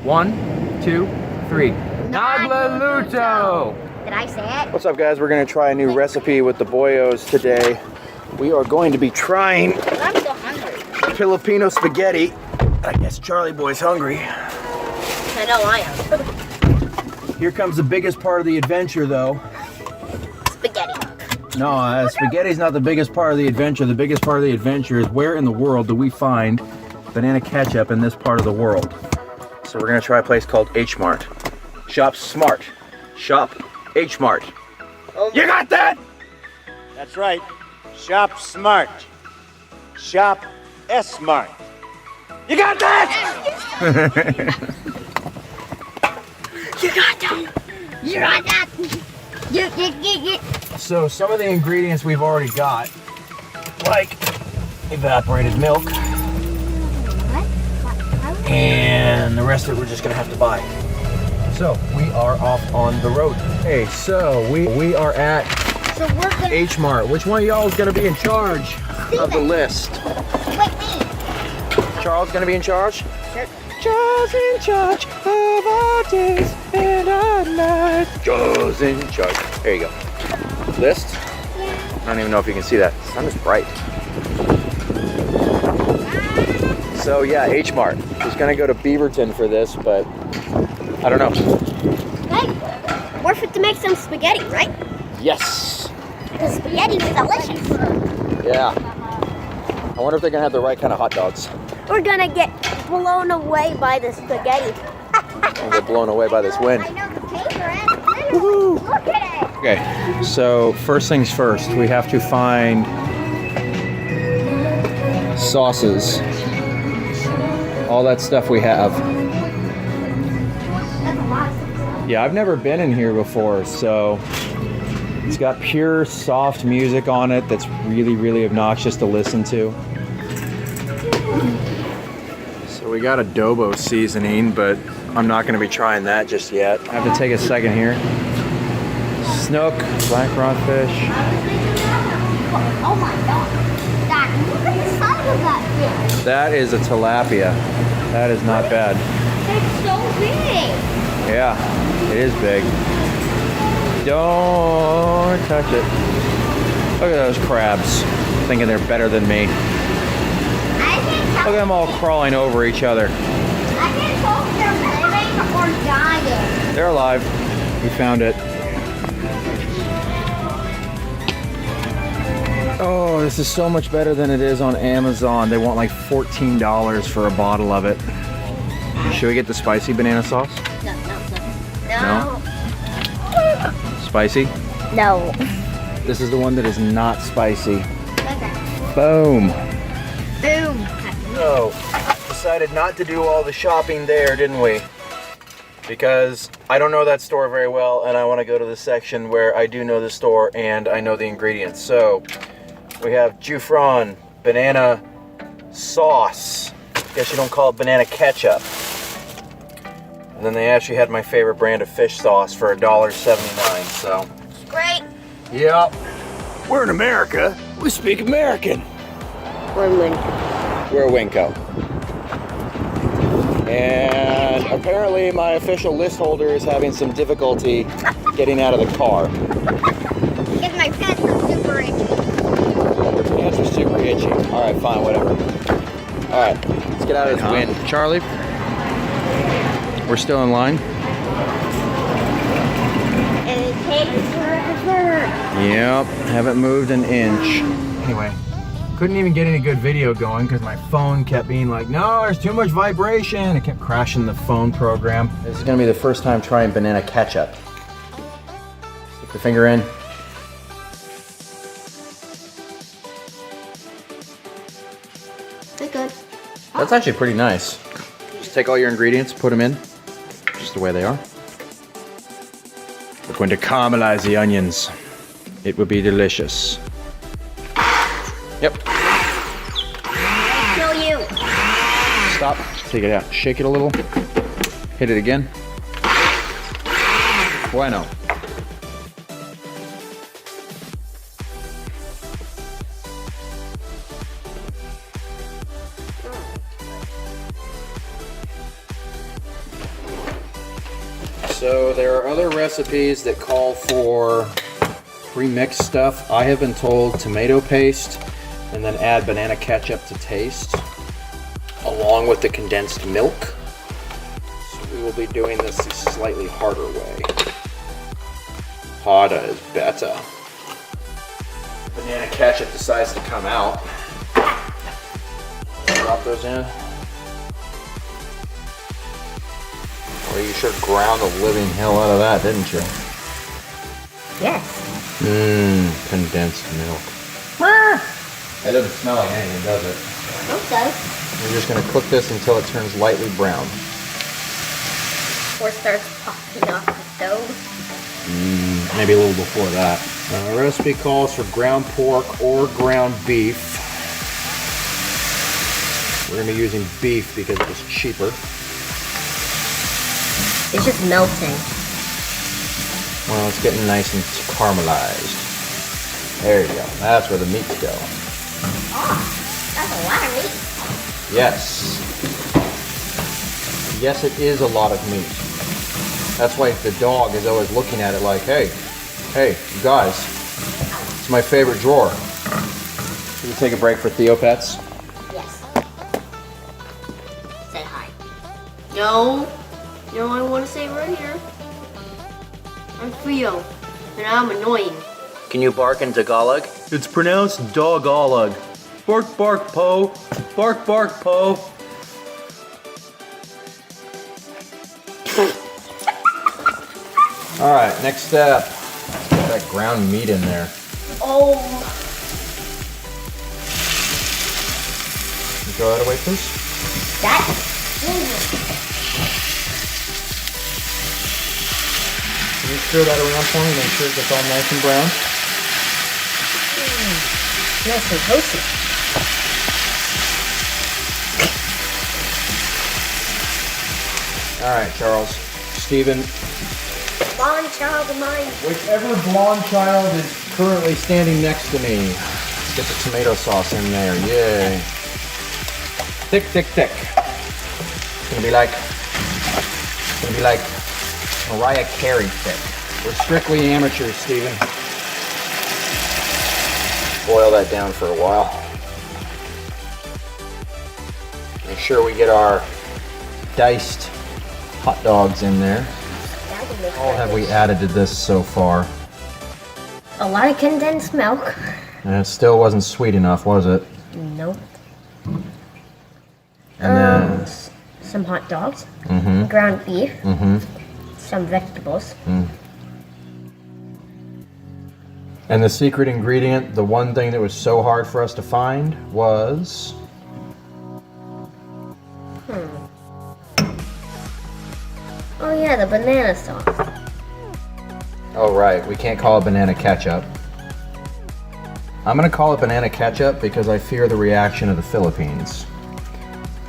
1, 2, 3. Naglaluto! Did I say it? What's up, guys? We're gonna try a new recipe with the boyos today. We are going to be trying I'm so hungry. Filipino spaghetti. I guess Charlie Boy's hungry. I know I am. Here comes the biggest part of the adventure, though. Spaghetti. No, spaghetti's not the biggest part of the adventure. The biggest part of the adventure is where in the world do we find banana ketchup in this part of the world? So we're gonna try a place called H Mart. Shop smart. Shop H Mart. You got that? That's right. Shop smart. Shop S-Mart. You got that? You got that. You got that. So some of the ingredients we've already got, like evaporated milk, and the rest of it we're just gonna have to buy. So we are off on the road. Hey, so we are at H Mart. Which one of y'all is gonna be in charge of the list? Wait, me. Charles gonna be in charge? Sure. Charles in charge of our days and our nights. Charles in charge. There you go. List? Yeah. I don't even know if you can see that. The sun is bright. So yeah, H Mart. He's gonna go to Beaverton for this, but I don't know. Hey, worth it to make some spaghetti, right? Yes. Because spaghetti is delicious. Yeah. I wonder if they're gonna have the right kind of hot dogs. We're gonna get blown away by the spaghetti. And get blown away by this wind. I know the paper. Look at it. Okay, so first things first, we have to find sauces. All that stuff we have. That's a lot of stuff. Yeah, I've never been in here before, so it's got pure soft music on it that's really, really obnoxious to listen to. So we got adobo seasoning, but I'm not going to be trying that just yet. I have to take a second here. Snook, black crawfish. Oh my god. Dad, look at the size of that fish. That is a tilapia. That is not bad. It's so big. Yeah, it is big. Don't touch it. Look at those crabs, thinking they're better than me. Look at them all crawling over each other. I can't tell if they're living or dying. They're alive. We found it. Oh, this is so much better than it is on Amazon. They want like $14 for a bottle of it. Should we get the spicy banana sauce? No. Spicy? No. This is the one that is not spicy. Okay. Boom. Boom. So, decided not to do all the shopping there, didn't we? Because I don't know that store very well, and I want to go to the section where I do know the store and I know the ingredients. So, we have Jufron banana sauce. Guess you don't call it banana ketchup. And then they actually had my favorite brand of fish sauce for $1.79. So, Great. yep. We're in America. We speak American. We're Winco. We're Winco. And apparently my official list holder is having some difficulty getting out of the car. Because my pants are super itchy. Your pants are super itchy. All right, fine, whatever. All right, let's get out of this wind. Charlie, we're still in line. And it takes forever. Yep, haven't moved an inch. Anyway, couldn't even get any good video going because my phone kept being like, no, there's too much vibration. It kept crashing the phone program. This is gonna be the first time trying banana ketchup. Stick the finger in. They're good. That's actually pretty nice. Just take all your ingredients, put them in, just the way they are. We're going to caramelize the onions. It will be delicious. Yep. Kill you. Stop. Take it out. Shake it a little. Hit it again. Bueno. So there are other recipes that call for pre-mixed stuff. I have been told tomato paste and then add banana ketchup to taste, along with the condensed milk. So we will be doing this the slightly harder way. Harder is better. Banana ketchup decides to come out. Drop those in. Well, you sure ground the living hell out of that, didn't you? Yes. Condensed milk. That doesn't smell like anything, does it? Okay. We're just going to cook this until it turns lightly brown. Or starts popping off the stove. Maybe a little before that. The recipe calls for ground pork or ground beef. We're going to be using beef because it was cheaper. It's just melting. Well, it's getting nice and caramelized. There you go. That's where the meats go. Oh, that's a lot of meat. Yes. Yes, it is a lot of meat. That's why the dog is always looking at it like, hey, you guys, it's my favorite drawer. Should we take a break for Theo Pets? Yes. Say hi. No, I want to say right here. I'm Theo, and I'm annoying. Can you bark in Tagalog? It's pronounced dog-olog. Bark, bark, po. Bark, bark, po. All right, next step. Let's get that ground meat in there. Oh. Can you throw that away, please? That's Can you stir that around for me? Make sure it gets all nice and brown. nice and toasty. All right, Charles. Stephen. Blonde child of mine. Whichever blonde child is currently standing next to me. Let's get the tomato sauce in there. Yay. Thick, thick, thick. It's gonna be like Mariah Carey thick. We're strictly amateurs, Stephen. Boil that down for a while. Make sure we get our diced hot dogs in there. All have we added to this so far? A lot of condensed milk. And it still wasn't sweet enough, was it? Nope. And then Some hot dogs. Mhm. Ground beef. Mhm. Some vegetables. And the secret ingredient, the one thing that was so hard for us to find was Oh yeah, the banana sauce. oh right, we can't call it banana ketchup. I'm gonna call it banana ketchup because I fear the reaction of the Philippines.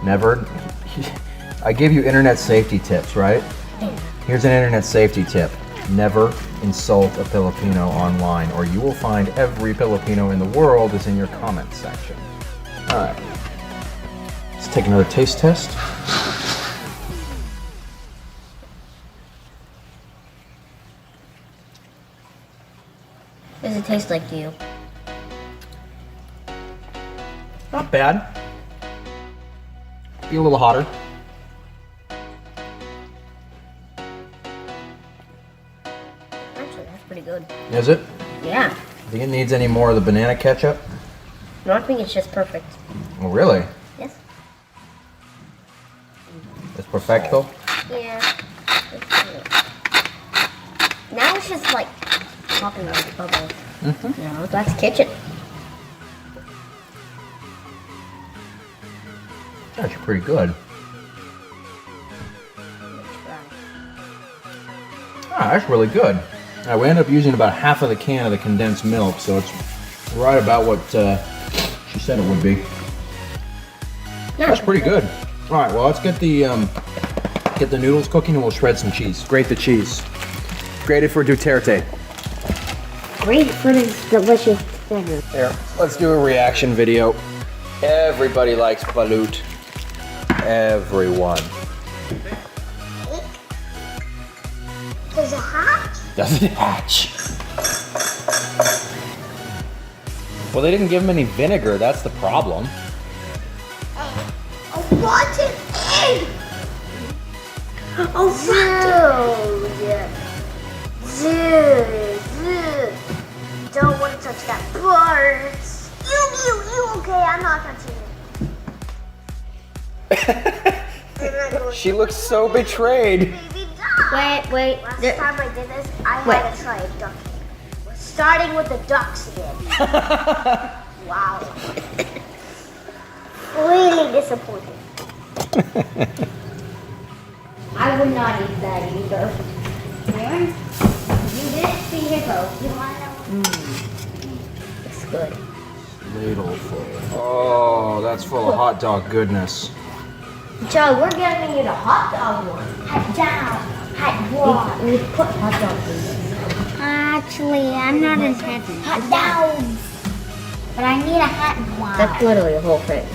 Never. I give you internet safety tips, right? Here's an internet safety tip. Never insult a Filipino online or you will find every Filipino in the world is in your comment section. Alright. Let's take another taste test. What does it taste like to you? Not bad. Be a little hotter. Actually, that's pretty good. Is it? Yeah. Think it needs any more of the banana ketchup? No, I think it's just perfect. Oh, really? Yes? It's perfecto? Yeah. It's good. Now it's just like popping like bubbles. No, that's kitchen. That's pretty good. Ah, that's really good. We ended up using about half of the can of the condensed milk, so it's right about what she said it would be. That's pretty good. All right, well, let's get the noodles cooking and we'll shred some cheese. Grate the cheese. Grate it for Duterte. Great for this delicious dinner. Here, let's do a reaction video. Everybody likes balut. Everyone. Does it hatch? Does it hatch? Well, they didn't give him any vinegar. That's the problem. A rotten egg! Dude. Don't want to touch that part. You. Okay, I'm not touching it. She looks so betrayed. Baby duck. Wait. Last time I did this, I had to try a duck. We're starting with the ducks again. Wow. Really disappointing. I would not eat that either. Aaron, you didn't see hippo. You want to know? It's good. Ladle full. Oh, that's full of hot dog goodness. Joe, we're giving you the hot dog one. Hot down. Hot one. We put hot dog in this. Actually, I'm not in heaven. Hot down. But I need a hot one. That's literally the whole thing.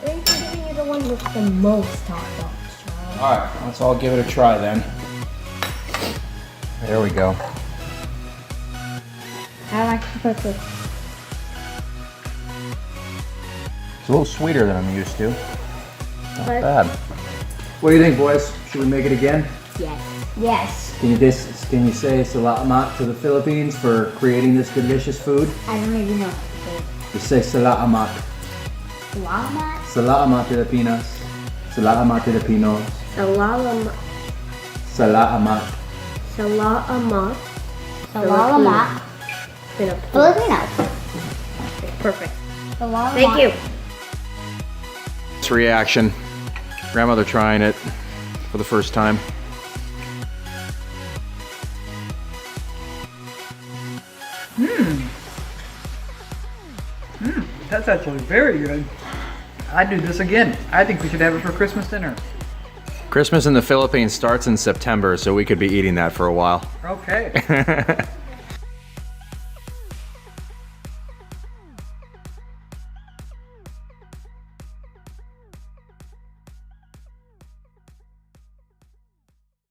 We're giving you the one with the most hot dogs, Joe. Alright, let's all give it a try then. There we go. I like to put this. It's a little sweeter than I'm used to. Not bad. What do you think, boys? Should we make it again? Yes. Can you say salamat to the Philippines for creating this delicious food? I don't even know what to say. Just say salamat. Salamat? Salamat Pilipinas. Salamat Filipinos. Salamat. Salamat. Salamat. Salamat. Filipinos. Perfect. Thank you. It's reaction. Grandmother trying it for the first time. That's actually very good. I'd do this again. I think we should have it for Christmas dinner. Christmas in the Philippines starts in September, so we could be eating that for a while. Okay.